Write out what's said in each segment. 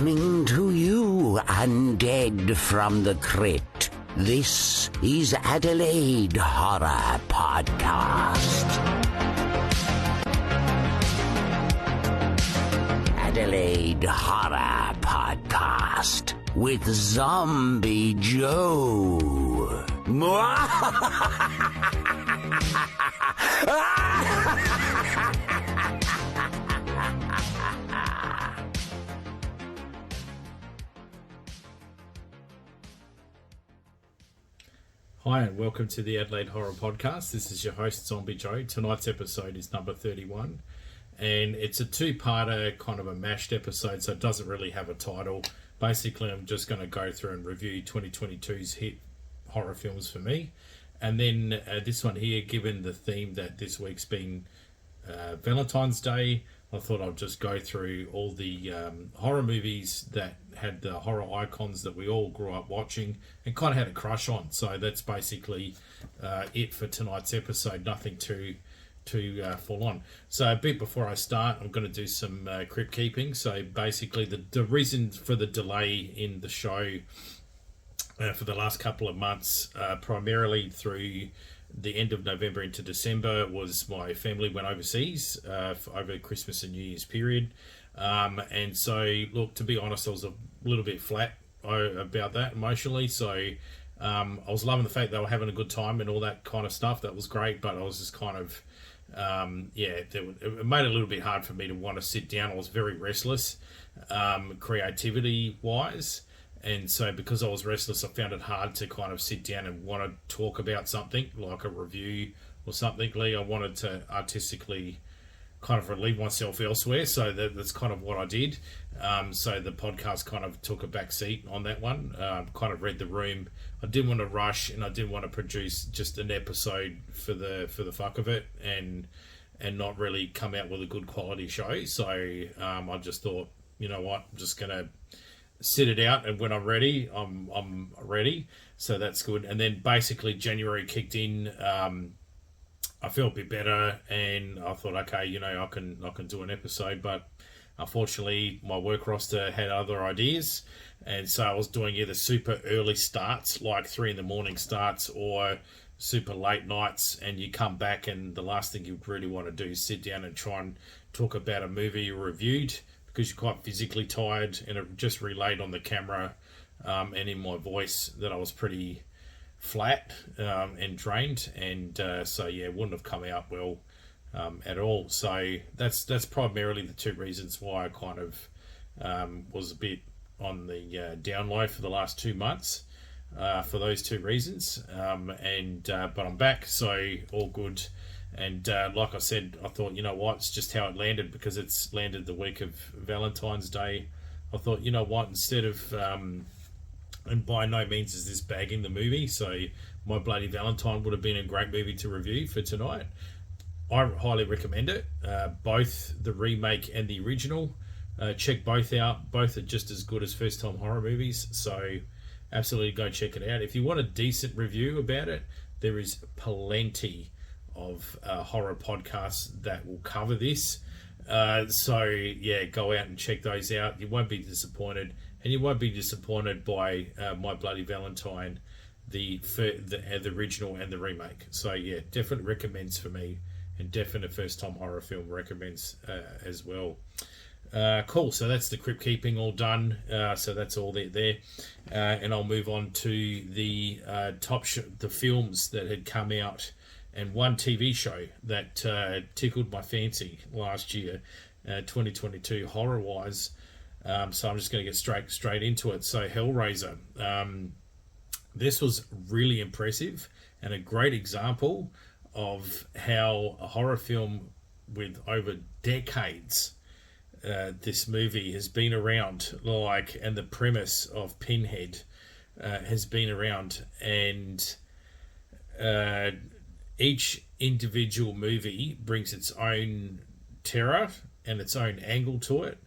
Coming to you, undead from the crypt, this is Adelaide Horror Podcast. Adelaide Horror Podcast with Zombie Joe. Hi and welcome to the Adelaide Horror Podcast. This is your host, Zombie Joe. Tonight's episode is number 31 and it's a two-parter, kind of a mashed episode, so it doesn't really have a title. Basically, I'm just going to go through and review 2022's hit horror films for me. And then this one here, given the theme that this week's been Valentine's Day, I thought I'd just go through all the horror movies that had the horror icons that we all grew up watching and kind of had a crush on. So that's basically it for tonight's episode. Nothing too full on. So a bit before I start, I'm going to do some crypt keeping. So basically the reason for the delay in the show for the last couple of months, primarily through the end of November into December, was my family went overseas over Christmas and New Year's period. And so, look, to be honest, I was a little bit flat about that emotionally. So I was loving the fact they were having a good time and all that kind of stuff. That was great, but I was just kind of, it made it a little bit hard for me to want to sit down. I was very restless, creativity-wise. And so because I was restless, I found it hard to kind of sit down and want to talk about something like a review or something. I wanted to artistically kind of relieve myself elsewhere. So that's kind of what I did. So the podcast kind of took a back seat on that one. Kind of read the room. I didn't want to rush and I didn't want to produce just an episode for the fuck of it and not really come out with a good quality show. So I just thought, you know what, I'm just going to sit it out, and when I'm ready, I'm ready. So that's good. And then basically January kicked in. I felt a bit better, and I thought, okay, I can do an episode. But unfortunately, my work roster had other ideas, and so I was doing either super early starts, like 3 a.m. starts, or super late nights. And you come back, and the last thing you really want to do is sit down and try and talk about a movie you reviewed, because you're quite physically tired, and it just relayed on the camera and in my voice that I was pretty flat and drained, and so yeah, it wouldn't have come out well at all. So that's primarily the two reasons why I kind of was a bit on the down low for the last 2 months, for those two reasons. But I'm back, so all good. And like I said, I thought, you know what, it's just how it landed, because it's landed the week of Valentine's Day. I thought, you know what, instead of, and by no means is this bagging the movie, so My Bloody Valentine would have been a great movie to review for tonight. I highly recommend it, both the remake and the original. Check both out. Both are just as good as first-time horror movies, so absolutely go check it out. If you want a decent review about it, there is plenty of horror podcasts that will cover this. So yeah, go out and check those out. You won't be disappointed, and you won't be disappointed by My Bloody Valentine, the original and the remake. So yeah, definitely recommends for me, and definite first time horror film recommends as well. Cool. So that's the crypt keeping all done. So that's all there. And I'll move on to the the films that had come out, and one TV show that tickled my fancy last year, 2022 horror-wise. So I'm just going to get straight into it. So Hellraiser. This was really impressive and a great example of how a horror film with over decades, this movie has been around, and the premise of Pinhead has been around, and each individual movie brings its own terror and its own angle to it.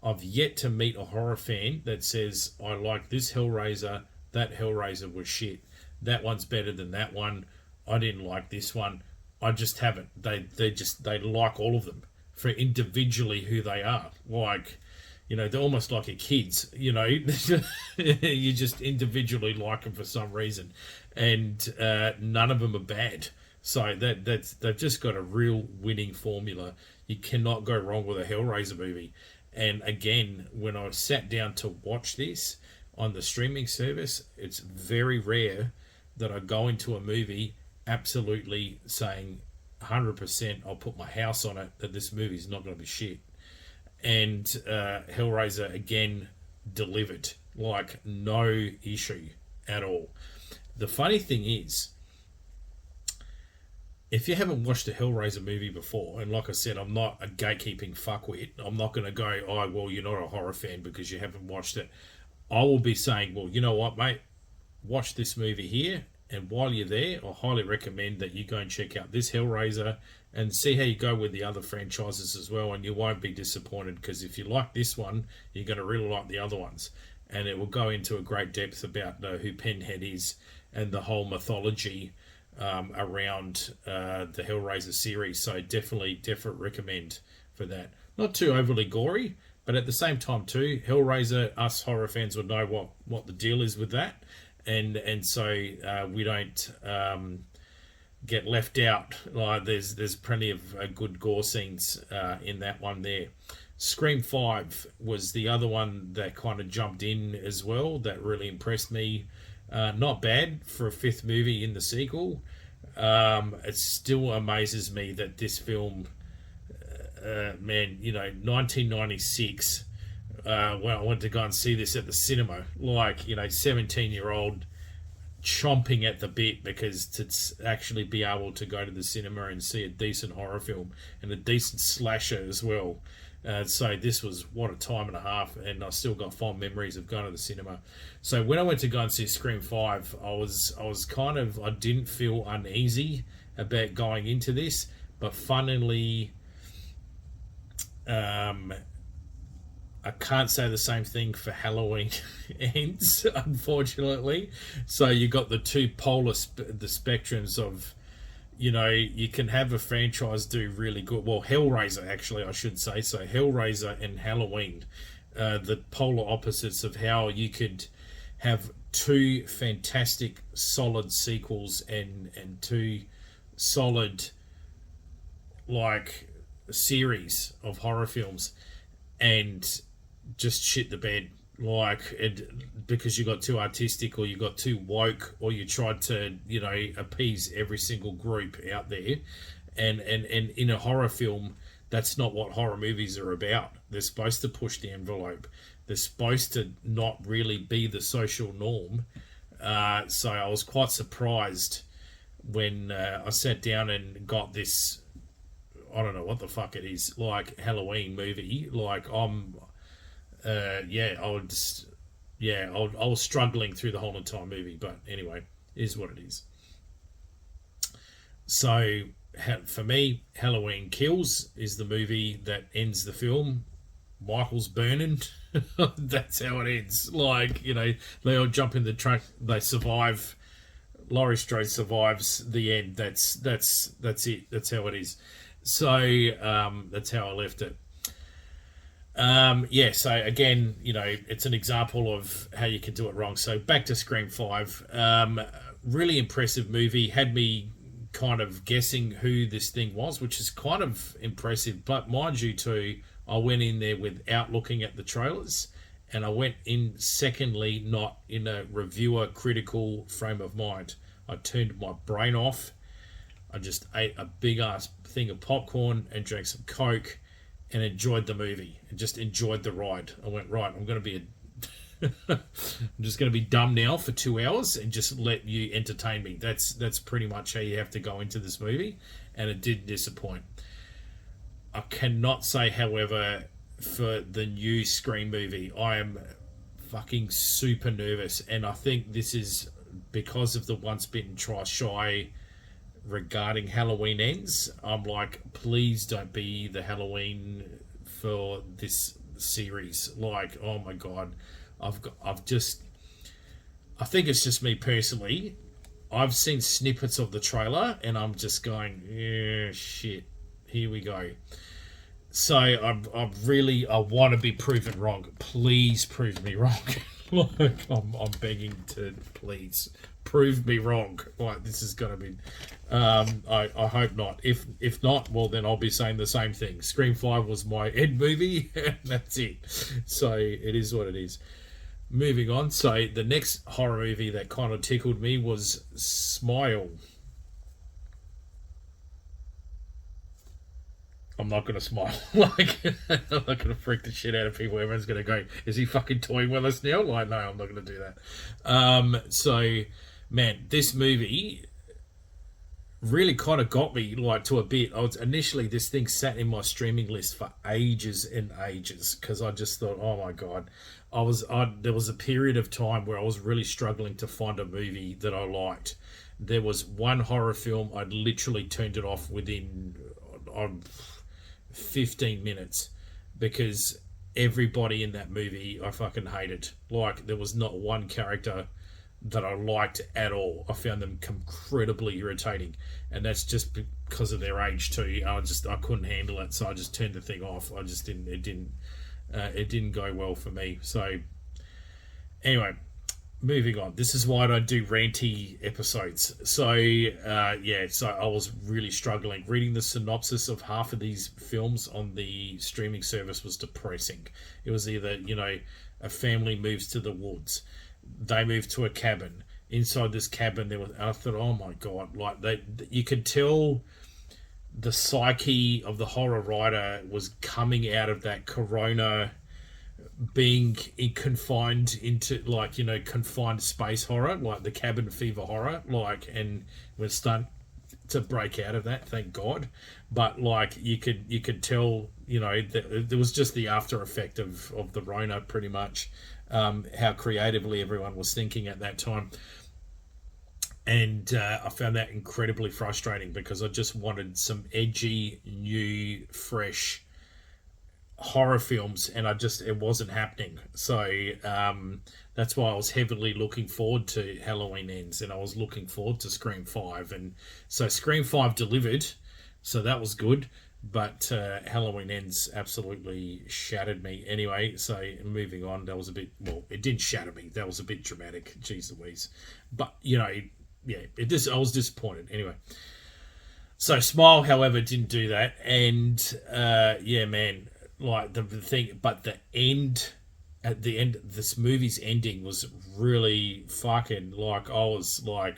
I've yet to meet a horror fan that says, I like this Hellraiser, that Hellraiser was shit, that one's better than that one, I didn't like this one. I just haven't. They like all of them for individually who they are. You know, they're almost like your kids. You know, you just individually like them for some reason, and none of them are bad. So they've just got a real winning formula. You cannot go wrong with a Hellraiser movie. And again, when I sat down to watch this on the streaming service, it's very rare that I go into a movie absolutely saying 100% I'll put my house on it that this movie's not going to be shit. And Hellraiser again delivered, like no issue at all. The funny thing is, if you haven't watched a Hellraiser movie before, and like I said, I'm not a gatekeeping fuckwit, I'm not going to go, oh, well, you're not a horror fan because you haven't watched it. I will be saying, well, you know what, mate, watch this movie here, and while you're there, I highly recommend that you go and check out this Hellraiser and see how you go with the other franchises as well, and you won't be disappointed, because if you like this one, you're going to really like the other ones. And it will go into a great depth about who Pinhead is and the whole mythology around the Hellraiser series. So definitely recommend for that. Not too overly gory, but at the same time too, Hellraiser, us horror fans would know what the deal is with that, and so we don't get left out. Like there's plenty of good gore scenes in that one there. Scream 5 was the other one that kind of jumped in as well. That really impressed me. Not bad for a 5th movie in the sequel. It still amazes me that this film, man, you know, 1996, when I went to go and see this at the cinema, like, you know, 17-year-old chomping at the bit because to actually be able to go to the cinema and see a decent horror film and a decent slasher as well. So this was, what, a time and a half, and I still got fond memories of going to the cinema. So when I went to go and see Scream 5, I was kind of, I didn't feel uneasy about going into this, but funnily, I can't say the same thing for Halloween Ends, unfortunately. So you got the two polar the spectrums of, you know, you can have a franchise do really good. Well, Hellraiser, actually, I should say. So Hellraiser and Halloween, the polar opposites of how you could have two fantastic, solid sequels and two solid, like, series of horror films, and just shit the bed. Like, because you got too artistic, or you got too woke, or you tried to, you know, appease every single group out there, and in a horror film, that's not what horror movies are about. They're supposed to push the envelope. They're supposed to not really be the social norm. So I was quite surprised when I sat down and got this, I don't know what the fuck it is, like, Halloween movie. Like, I was struggling through the whole entire movie, but anyway, it is what it is. So for me, Halloween Kills is the movie that ends the film. Michael's burning. That's how it ends. Like, you know, they all jump in the truck, they survive. Laurie Strode survives the end. That's it. That's how it is. So that's how I left it. So again, you know, it's an example of how you can do it wrong. So back to Scream 5. Really impressive movie. Had me kind of guessing who this thing was, which is kind of impressive. But mind you too, I went in there without looking at the trailers, and I went in, secondly, not in a reviewer critical frame of mind. I turned my brain off. I just ate a big ass thing of popcorn and drank some Coke and enjoyed the movie and just enjoyed the ride. I went, right, I'm just going to be dumb now for 2 hours and just let you entertain me. That's pretty much how you have to go into this movie, and it did disappoint. I cannot say, however, for the new Scream movie, I am fucking super nervous, and I think this is because of the Once Bitten Twice Shy regarding Halloween Ends. I'm like, please don't be the Halloween for this series. Like, oh my god, I think it's just me personally. I've seen snippets of the trailer and I'm just going, yeah, shit, here we go. So I really I want to be proven wrong. Please prove me wrong. Like I'm begging to please prove me wrong. Like this is gonna be. I hope not. If not, well then I'll be saying the same thing. Scream 5 was my Ed movie, and that's it. So it is what it is. Moving on. So the next horror movie that kind of tickled me was Smile. I'm not going to smile. Like, I'm not going to freak the shit out of people. Everyone's going to go, is he fucking toying with us now? Like, no, I'm not going to do that. So, man, this movie really kind of got me, like, to a bit. Initially, this thing sat in my streaming list for ages and ages because I just thought, oh my God. There was a period of time where I was really struggling to find a movie that I liked. There was one horror film, I'd literally turned it off within 15 minutes because everybody in that movie I fucking hated. Like, there was not one character that I liked at all. I found them incredibly irritating, and that's just because of their age too. I couldn't handle it, so I just turned the thing off. It didn't go well for me. So anyway, moving on. This is why I don't do ranty episodes. So, so I was really struggling. Reading the synopsis of half of these films on the streaming service was depressing. It was either, a family moves to the woods. They move to a cabin. Inside this cabin, I thought, oh my God, like you could tell the psyche of the horror writer was coming out of that corona being confined into confined space horror, like the cabin fever horror, and we're starting to break out of that, thank God. But you could tell, there was just the after effect of the Rona, pretty much, how creatively everyone was thinking at that time. And I found that incredibly frustrating because I just wanted some edgy, new, fresh horror films, and it wasn't happening. So that's why I was heavily looking forward to Halloween Ends, and I was looking forward to Scream 5. And so Scream 5 delivered, so that was good, but Halloween Ends absolutely shattered me. Anyway, so moving on, that was a bit, well, it didn't shatter me, that was a bit dramatic, jeez Louise. But, I was disappointed. Anyway, so Smile, however, didn't do that, and man, like the thing, but the end, at the end, this movie's ending was really fucking, like, I was like,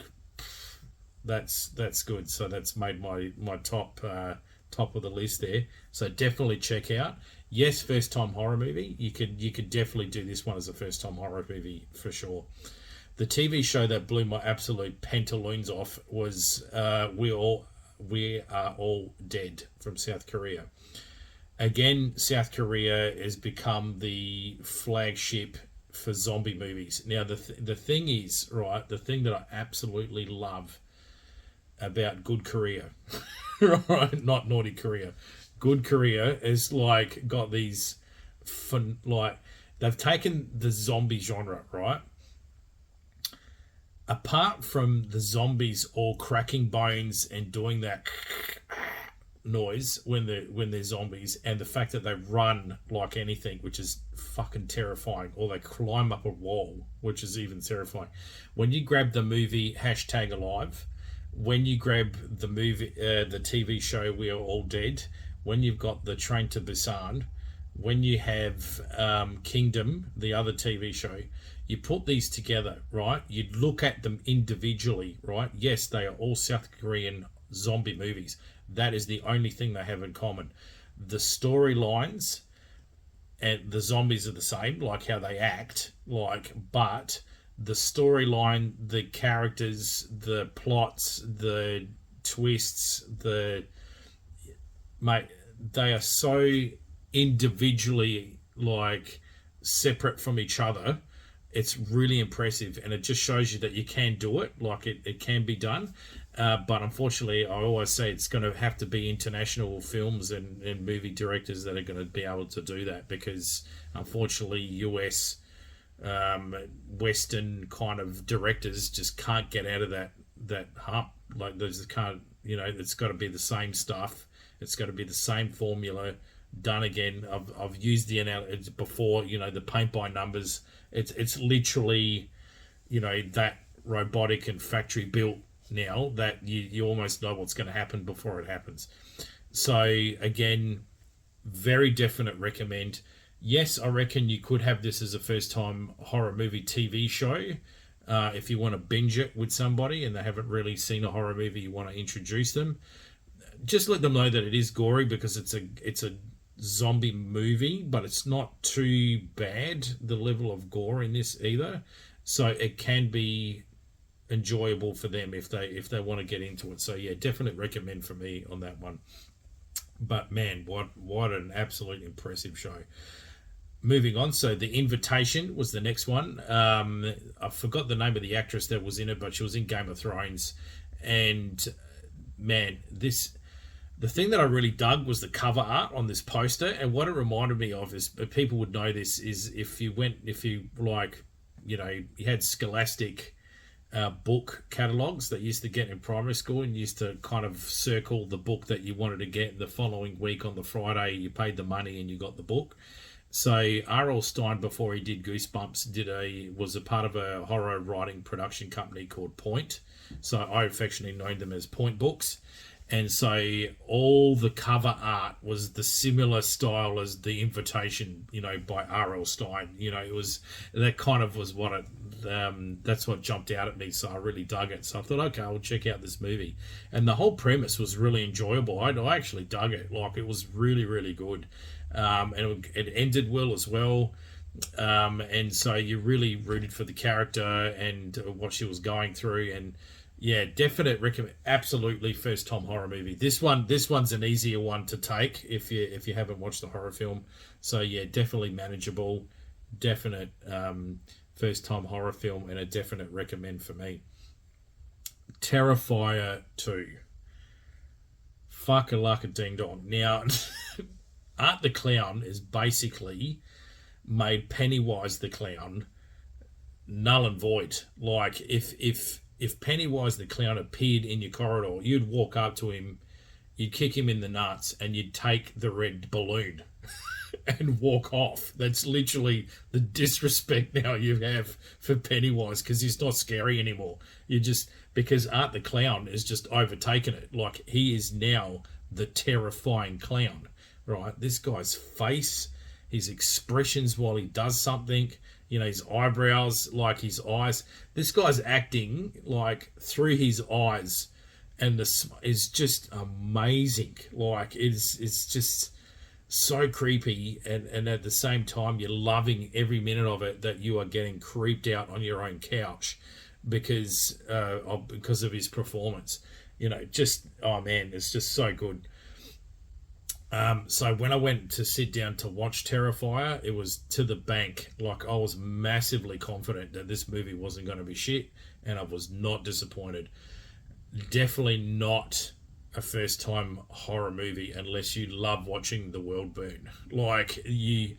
that's good. So that's made my top of the list there. So definitely check out. Yes, first time horror movie. You could definitely do this one as a first time horror movie for sure. The TV show that blew my absolute pantaloons off was We Are All Dead from South Korea. Again, South Korea has become the flagship for zombie movies. Now, the thing is, right, the thing that I absolutely love about good Korea, right, not naughty Korea, good Korea is got these fun, they've taken the zombie genre, right? Apart from the zombies all cracking bones and doing that noise when they're zombies, and the fact that they run like anything, which is fucking terrifying, or they climb up a wall, which is even terrifying. When you grab the movie #Alive, when you grab the movie, the TV show We Are All Dead, when you've got the Train to Busan, when you have Kingdom, the other TV show, you put these together, right? You'd look at them individually, right? Yes, they are all South Korean zombie movies. That is the only thing they have in common. The storylines and the zombies are the same, like how they act, but the storyline, the characters, the plots, the twists, they are so individually separate from each other. It's really impressive, and it just shows you that you can do it. It can be done. But unfortunately, I always say it's going to have to be international films and movie directors that are going to be able to do that, because unfortunately US Western kind of directors just can't get out of that hump. They just can't, it's got to be the same stuff. It's got to be the same formula done again. I've used the analogy before. You know, the paint by numbers. It's literally, you know, that robotic and factory built now that you almost know what's going to happen before it happens. So again, very definite recommend. Yes, I reckon you could have this as a first time horror movie TV show. If you want to binge it with somebody and they haven't really seen a horror movie, you want to introduce them. Just let them know that it is gory because it's a zombie movie, but it's not too bad, the level of gore in this either. So it can be enjoyable for them if they want to get into it. So yeah, definite recommend for me on that one. But man, what an absolute impressive show. Moving on, so The Invitation was the next one. I forgot the name of the actress that was in it, but she was in Game of Thrones. And man, the thing that I really dug was the cover art on this poster. And what it reminded me of is, people would know this, is if you like, you know, you had Scholastic book catalogs that you used to get in primary school, and you used to kind of circle the book that you wanted to get. The following week on the Friday, you paid the money and you got the book. So R.L. Stine, before he did Goosebumps, was a part of a horror writing production company called Point. So I affectionately known them as Point Books. And so all the cover art was the similar style as The Invitation, you know, by R.L. Stine. You know, that kind of was what that's what jumped out at me. So I really dug it. So I thought, okay, I'll check out this movie. And the whole premise was really enjoyable. I actually dug it. Like, it was really, really good. And it ended well as well. And so you really rooted for the character and what she was going through. And yeah, definite recommend. Absolutely, first time horror movie. This one's an easier one to take if you haven't watched the horror film. So yeah, definitely manageable. Definite first time horror film, and a definite recommend for me. Terrifier 2. Fuck-a-luck-a ding dong. Now, Art the Clown is basically made Pennywise the Clown null and void. Like, if Pennywise the Clown appeared in your corridor, you'd walk up to him, you'd kick him in the nuts, and you'd take the red balloon and walk off. That's literally the disrespect now you have for Pennywise, because he's not scary anymore. Because Art the Clown has just overtaken it. Like, he is now the terrifying clown, right? This guy's face, his expressions while he does something, you know, his eyebrows, like his eyes. This guy's acting like through his eyes, and this is just amazing. Like, it's just so creepy, and at the same time you're loving every minute of it, that you are getting creeped out on your own couch because of his performance. You know, just, oh man, it's just so good. So when I went to sit down to watch Terrifier, it was to the bank. Like, I was massively confident that this movie wasn't going to be shit, and I was not disappointed. Definitely not a first time horror movie unless you love watching the world burn. Like, you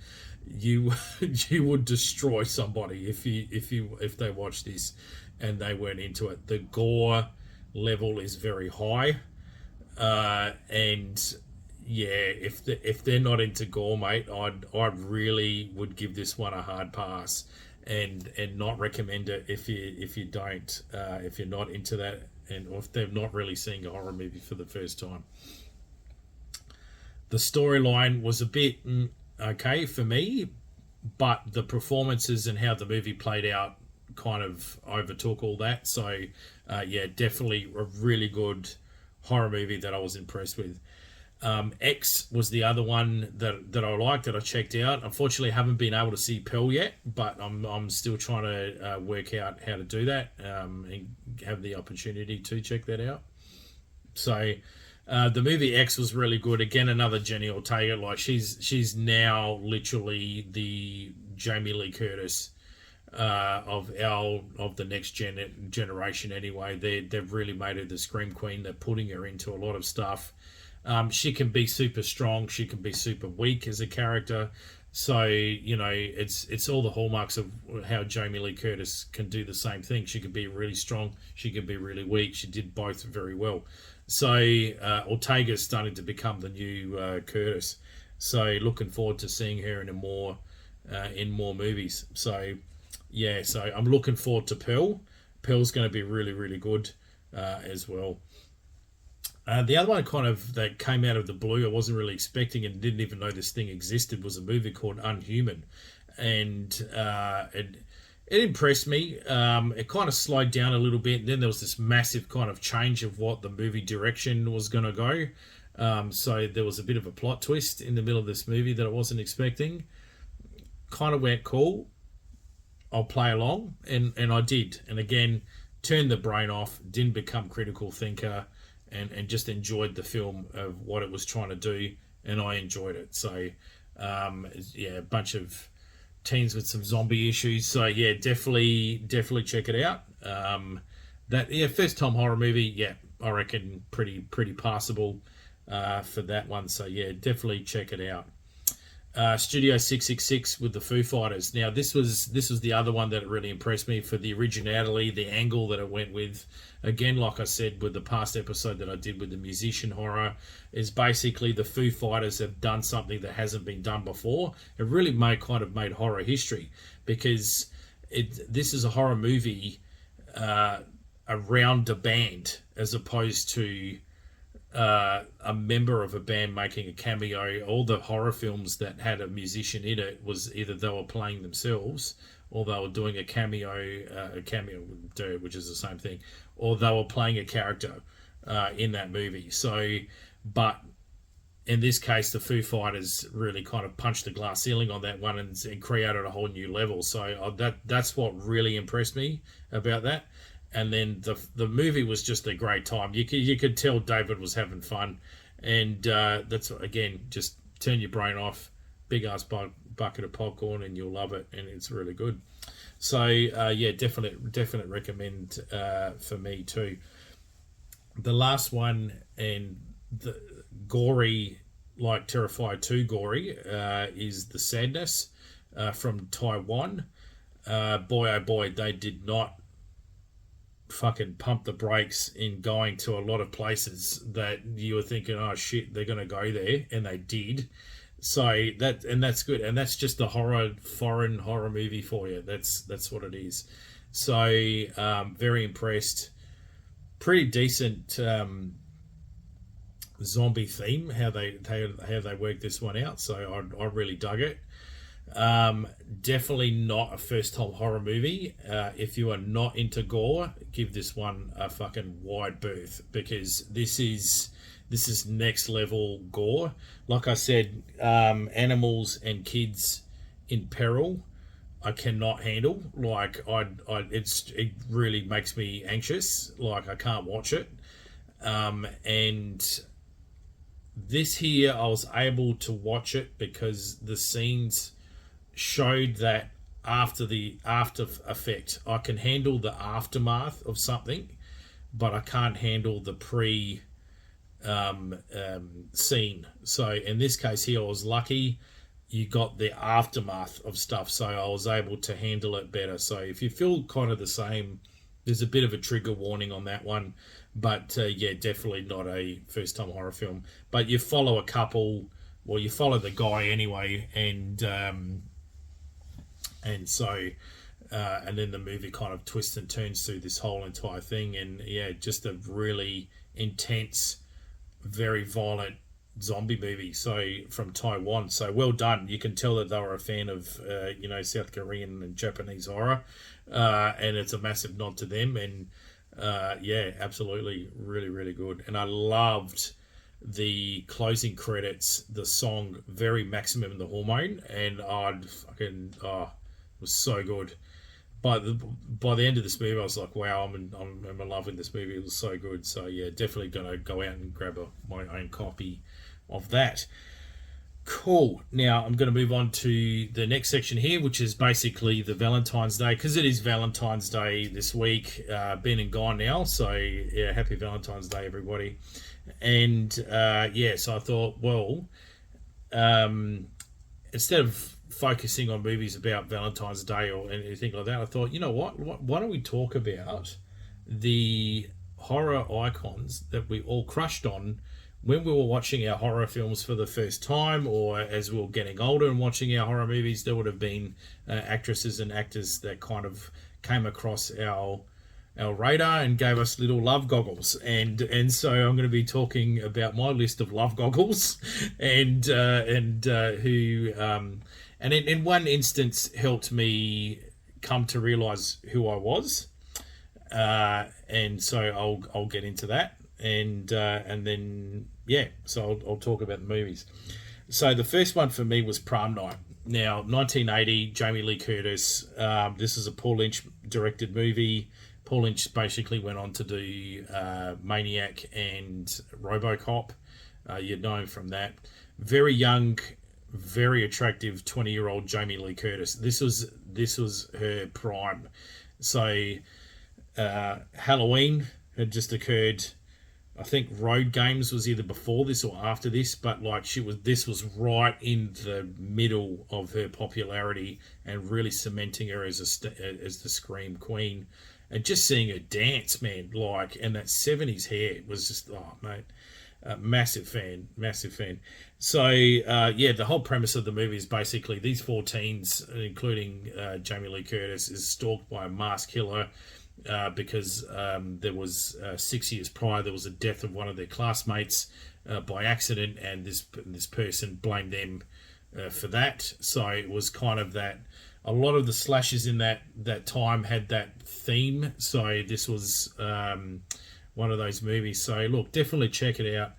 would destroy somebody if they watched this and they weren't into it. The gore level is very high, and yeah, if they're not into gore, mate, I really would give this one a hard pass, and not recommend it if you're not into that, or if they're not really seeing a horror movie for the first time. The storyline was a bit okay for me, but the performances and how the movie played out kind of overtook all that. So yeah, definitely a really good horror movie that I was impressed with. X was the other one that I liked, that I checked out. Unfortunately, I haven't been able to see Pearl yet, but I'm still trying to work out how to do that, and have the opportunity to check that out. So the movie X was really good. Again, another Jenny Ortega. Like, she's now literally the Jamie Lee Curtis of the next generation. Anyway, they've really made her the Scream Queen. They're putting her into a lot of stuff. She can be super strong. She can be super weak as a character. So, you know, it's all the hallmarks of how Jamie Lee Curtis can do the same thing. She can be really strong. She can be really weak. She did both very well. So Ortega's starting to become the new Curtis. So looking forward to seeing her in more movies. So yeah, so I'm looking forward to Pearl. Pearl's going to be really, really good as well. The other one kind of that came out of the blue, I wasn't really expecting and didn't even know this thing existed, was a movie called Unhuman. And it impressed me. It kind of slowed down a little bit. And then there was this massive kind of change of what the movie direction was going to go. So there was a bit of a plot twist in the middle of this movie that I wasn't expecting. Kind of went, cool, I'll play along. And I did. And again, turned the brain off, didn't become critical thinker, and just enjoyed the film of what it was trying to do. And I enjoyed it. So, yeah, a bunch of teens with some zombie issues. So yeah, definitely check it out. First time horror movie. Yeah, I reckon pretty passable for that one. So yeah, definitely check it out. Studio 666 with the Foo Fighters. Now this was the other one that really impressed me for the originality, the angle that it went with. Again, like I said with the past episode that I did with the musician horror, is basically the Foo Fighters have done something that hasn't been done before. It really made horror history, because this is a horror movie around a band, as opposed to a member of a band making a cameo. All the horror films that had a musician in it was either they were playing themselves, or they were doing a cameo, which is the same thing, or they were playing a character in that movie. So, but in this case, the Foo Fighters really kind of punched the glass ceiling on that one and created a whole new level. So that's what really impressed me about that. And then the movie was just a great time. You could tell David was having fun, and that's, again, just turn your brain off, big ass bucket of popcorn, and you'll love it, and it's really good. So yeah, definite recommend for me too. The last one, and the gory, like Terrifier 2 gory, is The Sadness from Taiwan. Boy oh boy, they did not fucking pump the brakes in going to a lot of places that you were thinking, oh shit, they're gonna go there, and they did. So that's good, and that's just a foreign horror movie for you. That's what it is. So very impressed. Pretty decent zombie theme, how they worked this one out. So I really dug it. Definitely not a first time horror movie. If you are not into gore, give this one a fucking wide berth, because this is next level gore. Like I said, animals and kids in peril, I cannot handle. Like it really makes me anxious. Like I can't watch it. And this here, I was able to watch it because the scenes showed that after the after effect, I can handle the aftermath of something, but I can't handle the pre scene. So in this case here, I was lucky you got the aftermath of stuff, so I was able to handle it better. So if you feel kind of the same, there's a bit of a trigger warning on that one, but yeah, definitely not a first time horror film. But you follow a couple, well, you follow the guy anyway, and so and then the movie kind of twists and turns through this whole entire thing. And yeah, just a really intense, very violent zombie movie. So from Taiwan, so well done. You can tell that they were a fan of South Korean and Japanese horror, and it's a massive nod to them. And yeah, absolutely, really, really good. And I loved the closing credits, the song very Maximum and the Hormone, and it was so good. By the end of this movie, I was like, wow, I'm in love with this movie. It was so good. So yeah, definitely gonna go out and grab my own copy of that. Cool. Now I'm going to move on to the next section here, which is basically the Valentine's Day, because it is Valentine's Day this week, been and gone now. So yeah, happy Valentine's Day, everybody. And yeah, so I thought, well, instead of focusing on movies about Valentine's Day or anything like that, I thought, you know what? Why don't we talk about the horror icons that we all crushed on when we were watching our horror films for the first time, or as we were getting older and watching our horror movies, there would have been actresses and actors that kind of came across our radar and gave us little love goggles, and so I'm going to be talking about my list of love goggles, and who and in one instance helped me come to realize who I was, and so I'll get into that, and then so I'll talk about the movies. So the first one for me was Prom Night. Now, 1980, Jamie Lee Curtis. This is a Paul Lynch directed movie. Paul Lynch basically went on to do Maniac and RoboCop. You'd know him from that. Very young, very attractive 20-year-old Jamie Lee Curtis. This was her prime. So Halloween had just occurred. I think Road Games was either before this or after this, but this was right in the middle of her popularity and really cementing her as the Scream Queen. And just seeing her dance, man, and that 70s hair was just, oh, mate, massive fan. So, the whole premise of the movie is basically these 4 teens, including Jamie Lee Curtis, is stalked by a masked killer because there was 6 years prior, there was a death of one of their classmates by accident, and this person blamed them for that. So it was kind of that. A lot of the slashes in that time had that theme, so this was one of those movies. So look, definitely check it out.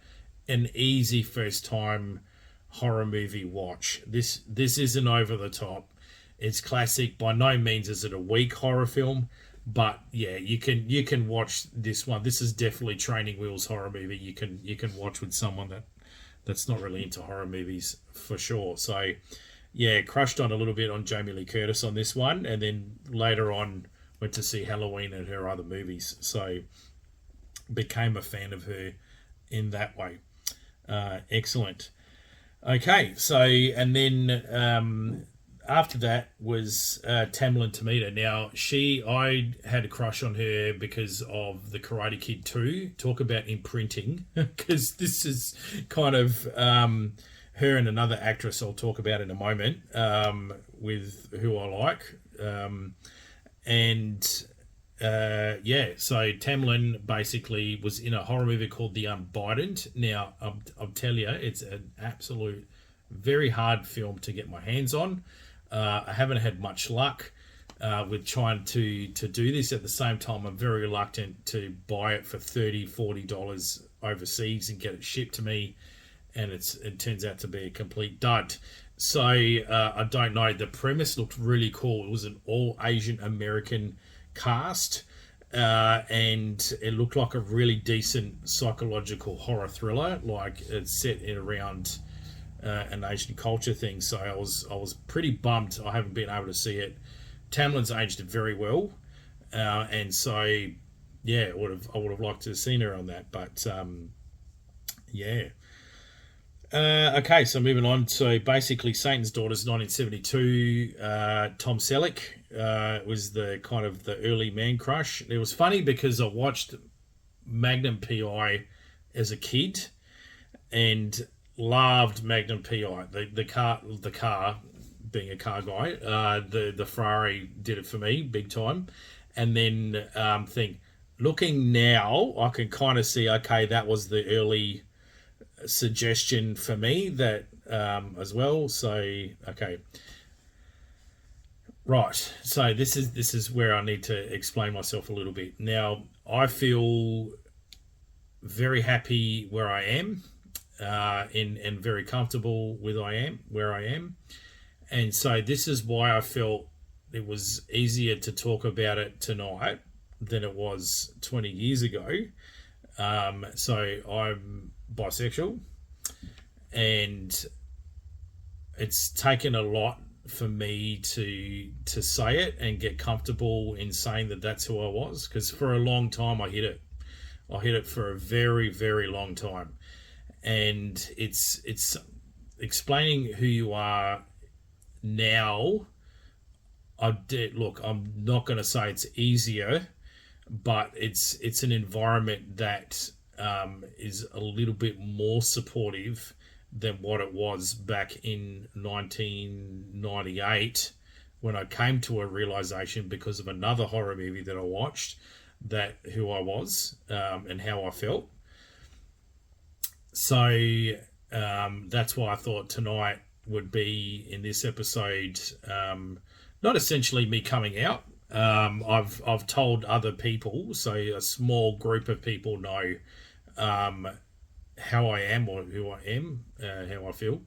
An easy first time horror movie watch. This isn't over the top. It's classic. By no means is it a weak horror film, but yeah, you can watch this one. This is definitely training wheels horror movie. You can watch with someone that's not really into horror movies for sure. So yeah, crushed on a little bit on Jamie Lee Curtis on this one, and then later on went to see Halloween and her other movies, so became a fan of her in that way. Excellent. Okay, so and then after that was Tamlin Tomita. Now I had a crush on her because of the Karate Kid 2. Talk about imprinting, because this is kind of her and another actress I'll talk about in a moment, with who I like. So Tamlin basically was in a horror movie called The Unbidened. Now, I'll tell you, it's an absolute, very hard film to get my hands on. I haven't had much luck with trying to do this. At the same time, I'm very reluctant to buy it for $30, $40 overseas and get it shipped to me, and it turns out to be a complete dud. So I don't know. The premise looked really cool. It was an all Asian American cast, and it looked like a really decent psychological horror thriller. Like, it's set in around an Asian culture thing. So I was pretty bummed I haven't been able to see it. Tamlin's aged it very well, and so yeah, I would have liked to have seen her on that, but yeah. Okay, so moving on. So basically, Satan's Daughters, 1972. Tom Selleck was the kind of the early man crush. It was funny because I watched Magnum PI as a kid and loved Magnum PI. The car, being a car guy, the Ferrari did it for me big time. And then looking now, I can kind of see, okay, that was the early suggestion for me that as well. So okay, right, so this is where I need to explain myself a little bit. Now, I feel very happy where I am, and very comfortable with where I am, and so this is why I felt it was easier to talk about it tonight than it was 20 years ago. So I'm bisexual, and it's taken a lot for me to say it and get comfortable in saying that that's who I was, because for a long time I hid it for a very, very long time, and it's explaining who you are now. Look, I'm not going to say it's easier, but it's an environment that is a little bit more supportive than what it was back in 1998 when I came to a realization because of another horror movie that I watched that who I was and how I felt. So that's why I thought tonight would be in this episode, not essentially me coming out. I've told other people, so a small group of people know how I am or who I am, how I feel.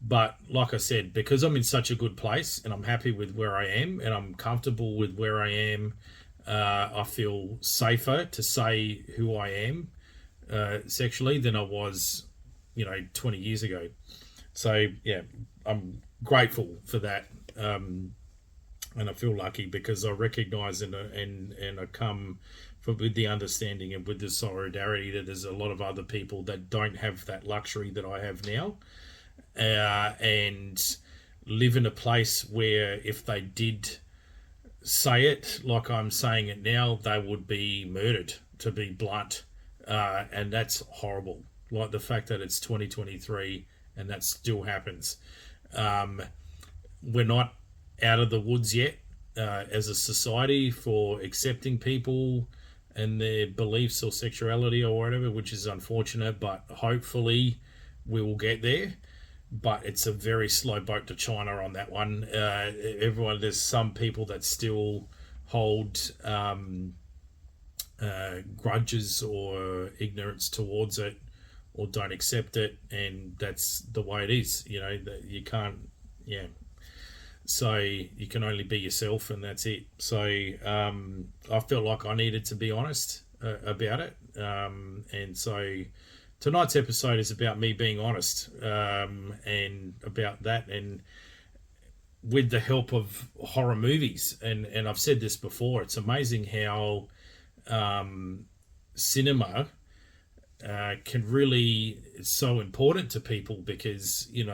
But like I said, because I'm in such a good place and I'm happy with where I am and I'm comfortable with where I am, I feel safer to say who I am sexually than I was, 20 years ago. So, yeah, I'm grateful for that. And I feel lucky because I recognise and I come with the understanding and with the solidarity that there's a lot of other people that don't have that luxury that I have now, and live in a place where if they did say it like I'm saying it now, they would be murdered, to be blunt, and that's horrible. Like the fact that it's 2023 and that still happens. We're not out of the woods yet as a society for accepting people and their beliefs or sexuality or whatever, which is unfortunate, but hopefully we will get there. But it's a very slow boat to China on that one. There's some people that still hold grudges or ignorance towards it or don't accept it, and that's the way it is. That you can't, so you can only be yourself, and that's it. So I felt like I needed to be honest about it, and so tonight's episode is about me being honest, and about that, and with the help of horror movies. And I've said this before, it's amazing how cinema can really, it's so important to people because, you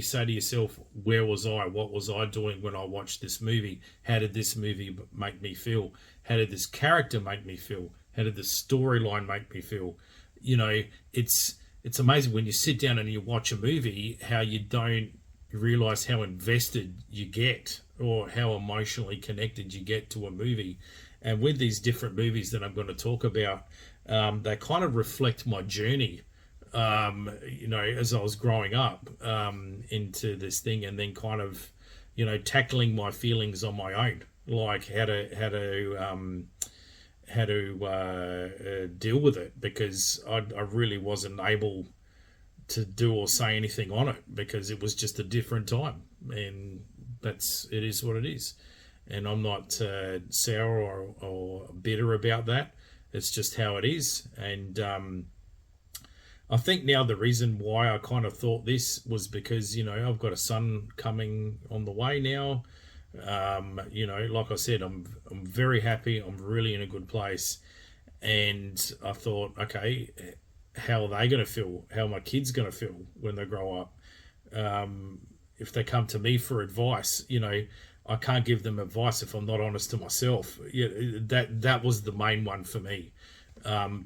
say to yourself, where was I? What was I doing when I watched this movie? How did this movie make me feel? How did this character make me feel? How did the storyline make me feel? It's amazing when you sit down and you watch a movie, how you don't realize how invested you get or how emotionally connected you get to a movie. And with these different movies that I'm going to talk about, they kind of reflect my journey, as I was growing up into this thing, and then kind of, tackling my feelings on my own, like how to deal with it, because I really wasn't able to do or say anything on it because it was just a different time, and it is what it is. And I'm not sour or bitter about that. It's just how it is. And I think now the reason why I kind of thought this was because, I've got a son coming on the way now. Like I said, I'm very happy. I'm really in a good place. And I thought, okay, how are they going to feel? How are my kids going to feel when they grow up? If they come to me for advice, I can't give them advice if I'm not honest to myself. That was the main one for me.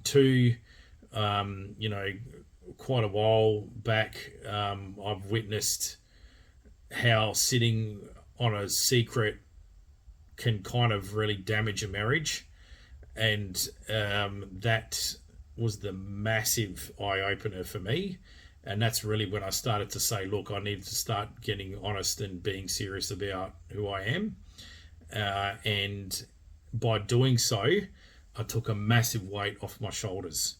Two, quite a while back, I've witnessed how sitting on a secret can kind of really damage a marriage. And that was the massive eye-opener for me. And that's really when I started to say, look, I need to start getting honest and being serious about who I am. And by doing so, I took a massive weight off my shoulders.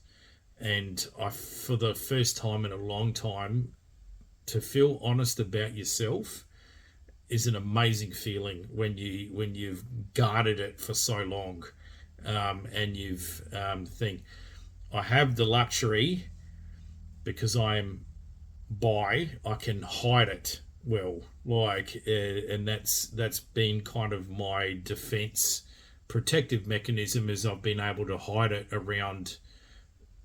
And for the first time in a long time, to feel honest about yourself is an amazing feeling when you've guarded it for so long, and you've think, I have the luxury because I'm bi, I can hide it well, and that's been kind of my defense protective mechanism, is I've been able to hide it around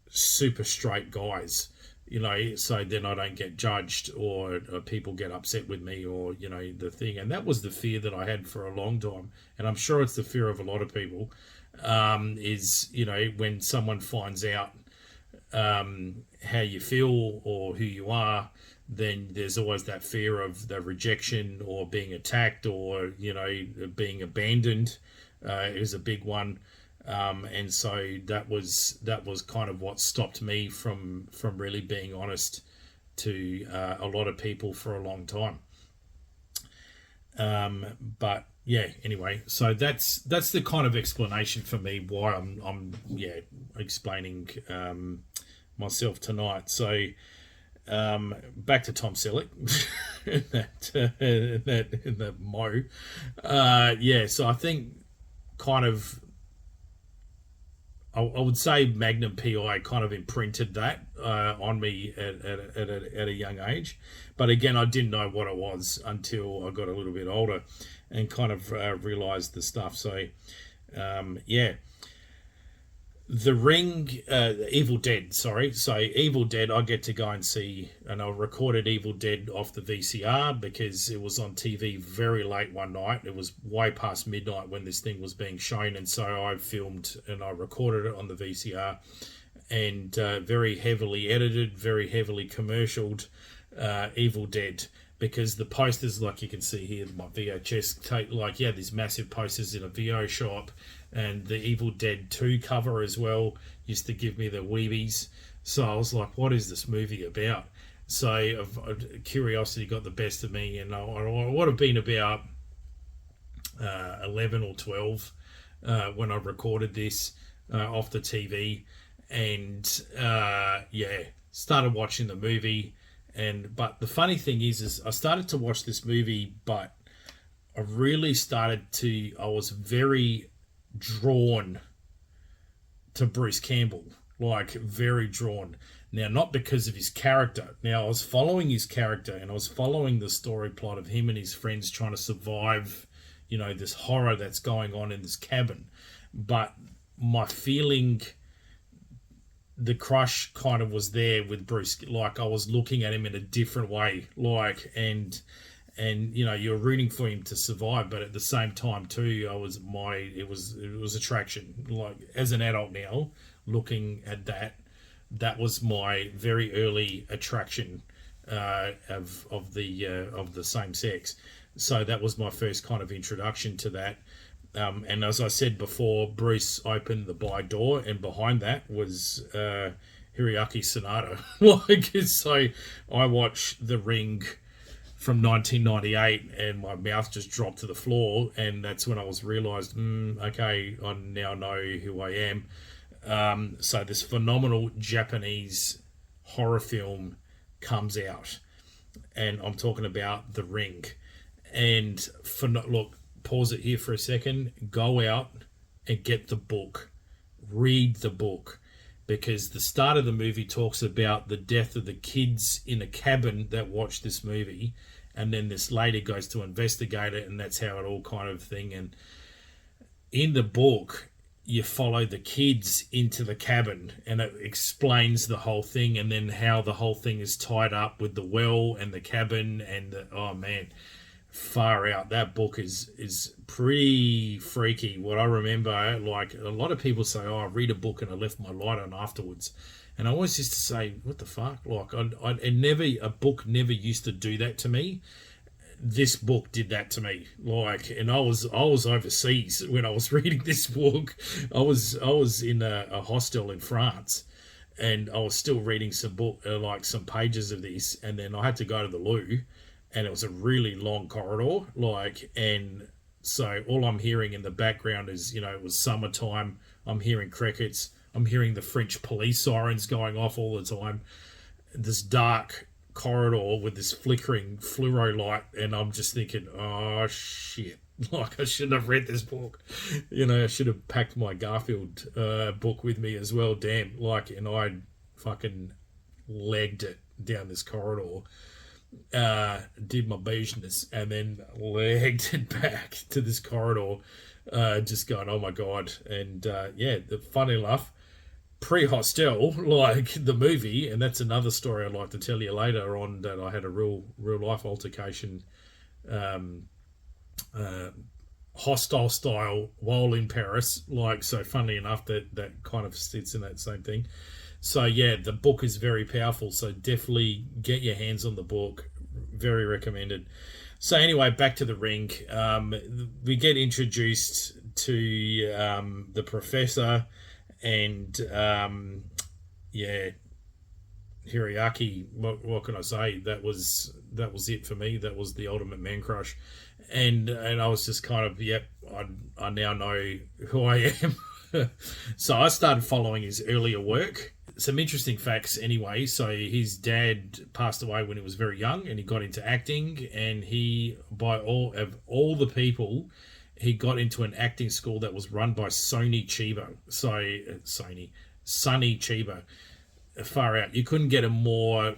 super straight guys, so then I don't get judged or people get upset with me or, the thing. And that was the fear that I had for a long time. And I'm sure it's the fear of a lot of people. is, when someone finds out how you feel or who you are, then there's always that fear of the rejection or being attacked or, being abandoned is a big one. And so that was kind of what stopped me from really being honest to a lot of people for a long time. But yeah, anyway, so that's the kind of explanation for me why I'm explaining myself tonight. So back to Tom Selleck, that Mo. So I think kind of I would say Magnum PI kind of imprinted that on me at a young age. But again, I didn't know what it was until I got a little bit older and kind of realised the stuff. So, The Ring, Evil Dead, sorry. So Evil Dead, I get to go and see, and I recorded Evil Dead off the VCR because it was on TV very late one night. It was way past midnight when this thing was being shown, and so I filmed and I recorded it on the VCR, and very heavily edited, very heavily commercialed Evil Dead, because the posters, like you can see here, my VHS tape, these massive posters in a VO shop, and the Evil Dead 2 cover as well used to give me the weebies. So I was like, what is this movie about? So curiosity got the best of me, and I would have been about 11 or 12 when I recorded this off the TV, and started watching the movie. But the funny thing is I started to watch this movie, but I was very drawn to Bruce Campbell, very drawn. Now, not because of his character. Now, I was following his character, and I was following the story plot of him and his friends trying to survive, this horror that's going on in this cabin. But my feeling, the crush kind of was there with Bruce. I was looking at him in a different way, and you're rooting for him to survive, but at the same time too, it was attraction. As an adult now, looking at that was my very early attraction of the same sex. So that was my first kind of introduction to that. And as I said before, Bruce opened the by door, and behind that was Hiroyuki Sanada. So I watched The Ring from 1998, and my mouth just dropped to the floor, and that's when I realised, okay, I now know who I am. So this phenomenal Japanese horror film comes out, and I'm talking about The Ring. And look, pause it here for a second. Go out and get the book. Read the book. Because the start of the movie talks about the death of the kids in a cabin that watched this movie, and then this lady goes to investigate it, and that's how it all kind of thing. And in the book, you follow the kids into the cabin, and it explains the whole thing, and then how the whole thing is tied up with the well and the cabin, and oh man, far out. That book is pretty freaky. What I remember, a lot of people say, I read a book and I left my light on afterwards, and I always used to say, what the fuck? A book never used to do that to me. This book did that to me. And I was overseas when I was reading this book. I was in a hostel in France, and I was still reading some some pages of this, and then I had to go to the loo, and it was a really long corridor, and so all I'm hearing in the background is, it was summertime. I'm hearing crickets. I'm hearing the French police sirens going off all the time. This dark corridor with this flickering fluoro light, and I'm just thinking, oh shit, I shouldn't have read this book. I should have packed my Garfield book with me as well. Damn, and I fucking legged it down this corridor. Did my business, and then legged it back to this corridor, just going, oh my god. And funny enough, pre-Hostel, the movie, and that's another story I'd like to tell you later on, that I had a real life altercation Hostile style while in Paris. Like, so funnily enough, that kind of sits in that same thing. So yeah, the book is very powerful. So definitely get your hands on the book. Very recommended. So anyway, back to the ring. We get introduced to the professor and yeah, Hiroyuki. What can I say? That was it for me. That was the ultimate man crush, and I was just kind of, yep. I now know who I am. So I started following his earlier work. Some interesting facts anyway. So his dad passed away when he was very young, and he got into acting, and he, by all the people, he got into an acting school that was run by Sonny Chiba. Sonny Chiba. Far out. You couldn't get a more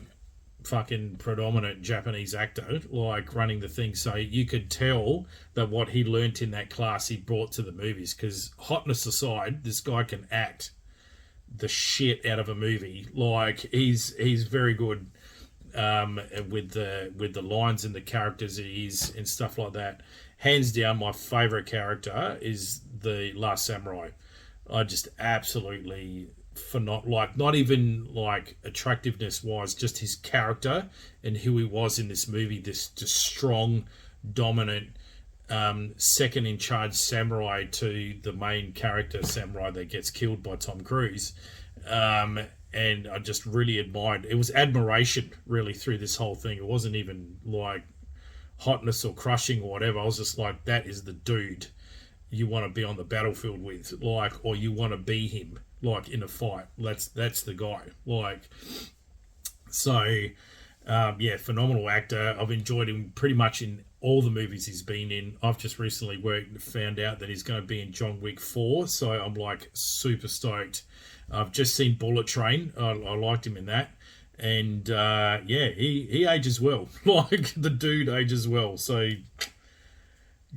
fucking predominant Japanese actor like running the thing. So you could tell that what he learnt in that class he brought to the movies, because hotness aside, this guy can act the shit out of a movie. Like, he's very good with the lines and the characters he is and stuff like that. Hands down, my favorite character is the Last Samurai. I just absolutely like, not even like attractiveness wise, just his character and who he was in this movie, this just strong, dominant, second in charge samurai to the main character samurai that gets killed by Tom Cruise. And I just really admired, it was admiration really through this whole thing. It wasn't even like hotness or crushing or whatever. I was just like, that is the dude you want to be on the battlefield with, like, or you want to be him, like, in a fight. That's the guy. Like, so yeah, phenomenal actor. I've enjoyed him pretty much in all the movies he's been in. I've just recently found out that he's going to be in John Wick 4, so I'm like super stoked. I've just seen Bullet Train. I liked him in that. And yeah, he ages well. Like, the dude ages well. So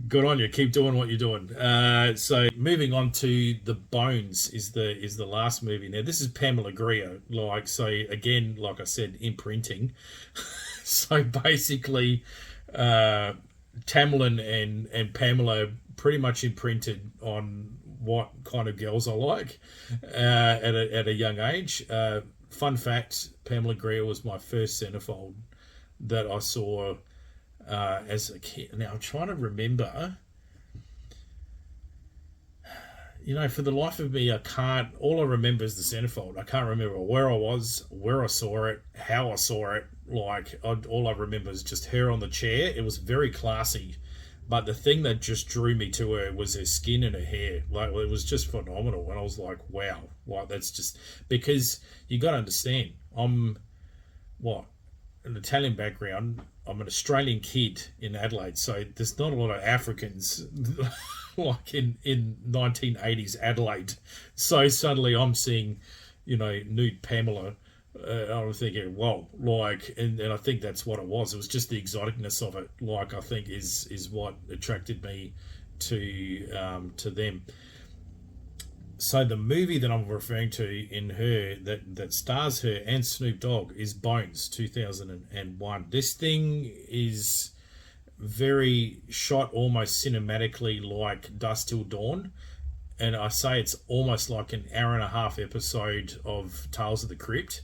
good on you. Keep doing what you're doing. So moving on to The Bones is the last movie. Now, this is Pamela Grier. Like, so again, like I said, imprinting. So basically, Tamlin and Pamela pretty much imprinted on what kind of girls I like at a young age. Fun fact, Pamela Grier was my first centerfold that I saw as a kid. Now I'm trying to remember, for the life of me, all I remember is the centerfold. I can't remember where I was, where I saw it, how I saw it. Like, all I remember is just her on the chair. It was very classy, but the thing that just drew me to her was her skin and her hair. Like, it was just phenomenal, and I was like, wow, like, that's just, because you got to understand, I'm an Italian background. I'm an Australian kid in Adelaide, so there's not a lot of Africans like in 1980s Adelaide. So suddenly I'm seeing, nude Pamela. I was thinking, whoa, like, and I think that's what it was. It was just the exoticness of it. Like, I think is what attracted me to them. So the movie that I'm referring to in her, that stars her and Snoop Dogg, is Bones, 2001. This thing is very shot almost cinematically like Dusk Till Dawn. And I say it's almost like an hour and a half episode of Tales of the Crypt.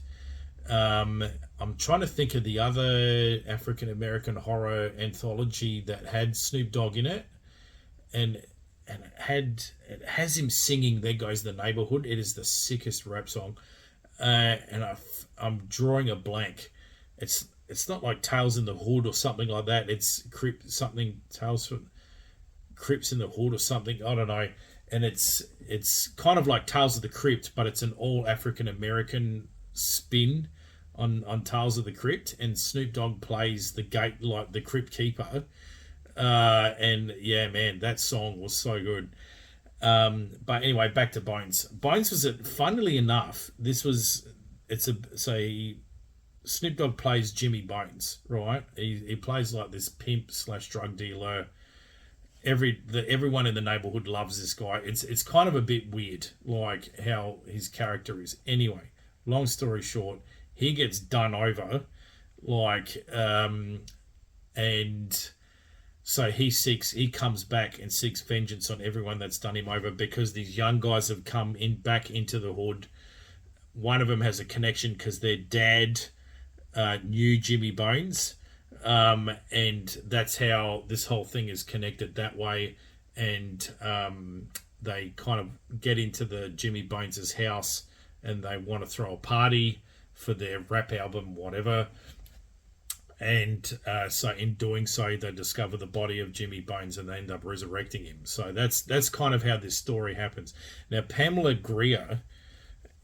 I'm trying to think of the other African American horror anthology that had Snoop Dogg in it. And it has him singing "There Goes the Neighborhood." It is the sickest rap song, and I'm drawing a blank. It's not like Tales in the Hood or something like that. It's Tales from Crips in the Hood or something. I don't know. And it's kind of like Tales of the Crypt, but it's an all African American spin on Tales of the Crypt, and Snoop Dogg plays the gate, like the Crypt Keeper. And yeah, man, that song was so good. But anyway, back to Bones. Bones was, funnily enough, Snoop Dogg plays Jimmy Bones, right? He plays like this pimp / drug dealer. Everyone in the neighborhood loves this guy. It's kind of a bit weird, like how his character is. Anyway, long story short, he gets done over, like, and So he comes back and seeks vengeance on everyone that's done him over, because these young guys have come back into the hood. One of them has a connection because their dad knew Jimmy Bones, and that's how this whole thing is connected that way. And they kind of get into the Jimmy Bones' house, and they want to throw a party for their rap album, whatever. And so in doing so, they discover the body of Jimmy Bones, and they end up resurrecting him. So that's kind of how this story happens. Now, Pamela Grier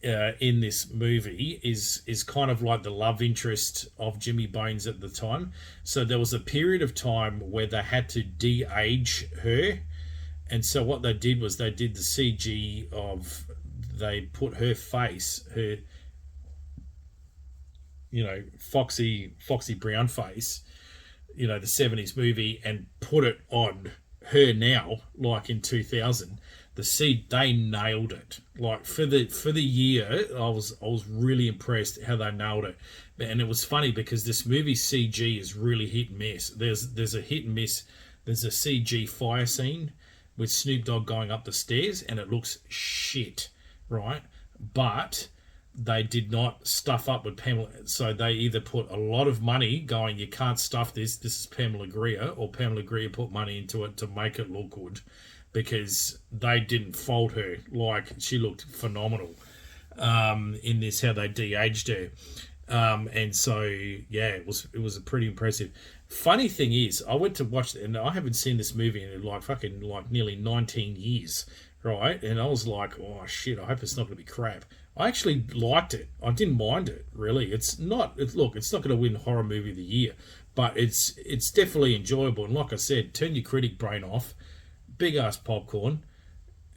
in this movie is kind of like the love interest of Jimmy Bones at the time. So there was a period of time where they had to de-age her. And so what they did was they did the CG of, they put her face, her, you know, foxy brown face, you know, the 70s movie, and put it on her now, like in 2000. They nailed it. Like for the year, I was really impressed how they nailed it. And it was funny because this movie CG is really hit and miss. There's a hit and miss. There's a CG fire scene with Snoop Dogg going up the stairs, and it looks shit, right? But they did not stuff up with Pamela. So they either put a lot of money going, you can't stuff this is Pamela Grier, or Pamela Grier put money into it to make it look good, because they didn't fault her. Like, she looked phenomenal in this, how they de-aged her. And so, yeah, it was a pretty impressive. Funny thing is, I went to watch it, and I haven't seen this movie in like nearly 19 years, right? And I was like, oh shit, I hope it's not going to be crap. I actually liked it. I didn't mind it, really. It's not going to win horror movie of the year, but it's definitely enjoyable. And like I said, turn your critic brain off, big ass popcorn,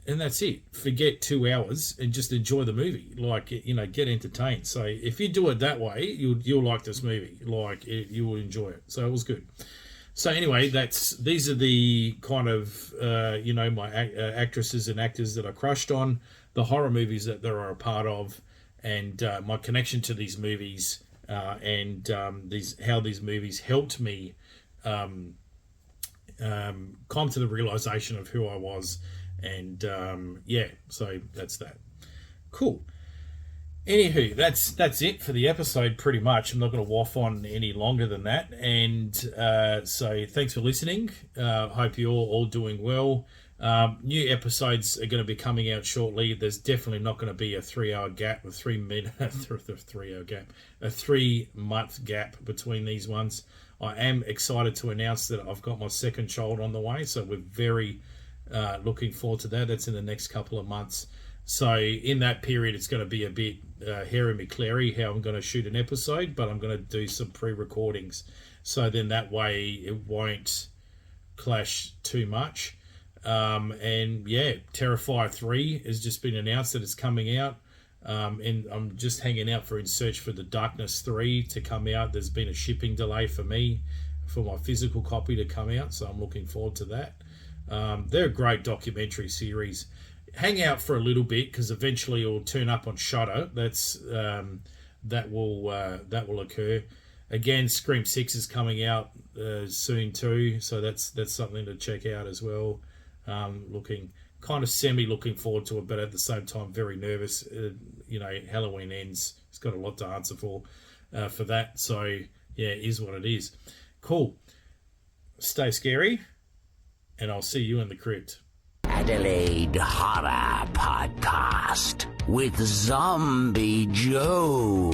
and that's it. Forget 2 hours and just enjoy the movie. Like, you know, get entertained. So if you do it that way, you'll like this movie. Like, you will enjoy it. So it was good. So anyway, these are the kind of my actresses and actors that I crushed on, the horror movies that they're a part of, and my connection to these movies, and how these movies helped me come to the realization of who I was. And so that's that. Cool. Anywho, that's it for the episode, pretty much. I'm not going to waff on any longer than that. And so thanks for listening. Hope you're all doing well. New episodes are going to be coming out shortly. There's definitely not going to be a 3-hour gap, a 3-hour gap, a 3-month gap between these ones. I am excited to announce that I've got my second child on the way, so we're very looking forward to that. That's in the next couple of months. So in that period, it's going to be a bit hairy McClary how I'm going to shoot an episode, but I'm going to do some pre-recordings. So then that way it won't clash too much. And yeah, Terrifier 3 has just been announced that it's coming out. And I'm just hanging out In Search for the Darkness 3 to come out. There's been a shipping delay for me for my physical copy to come out, so I'm looking forward to that. They're a great documentary series. Hang out for a little bit, because eventually it'll turn up on Shudder. That will occur. Again, Scream 6 is coming out soon too, so that's something to check out as well. Looking forward to it, but at the same time very nervous. Halloween ends. It's got a lot to answer for that. So yeah, it is what it is. Cool. Stay scary, and I'll see you in the crypt. Adelaide Horror Podcast with Zombie Joe.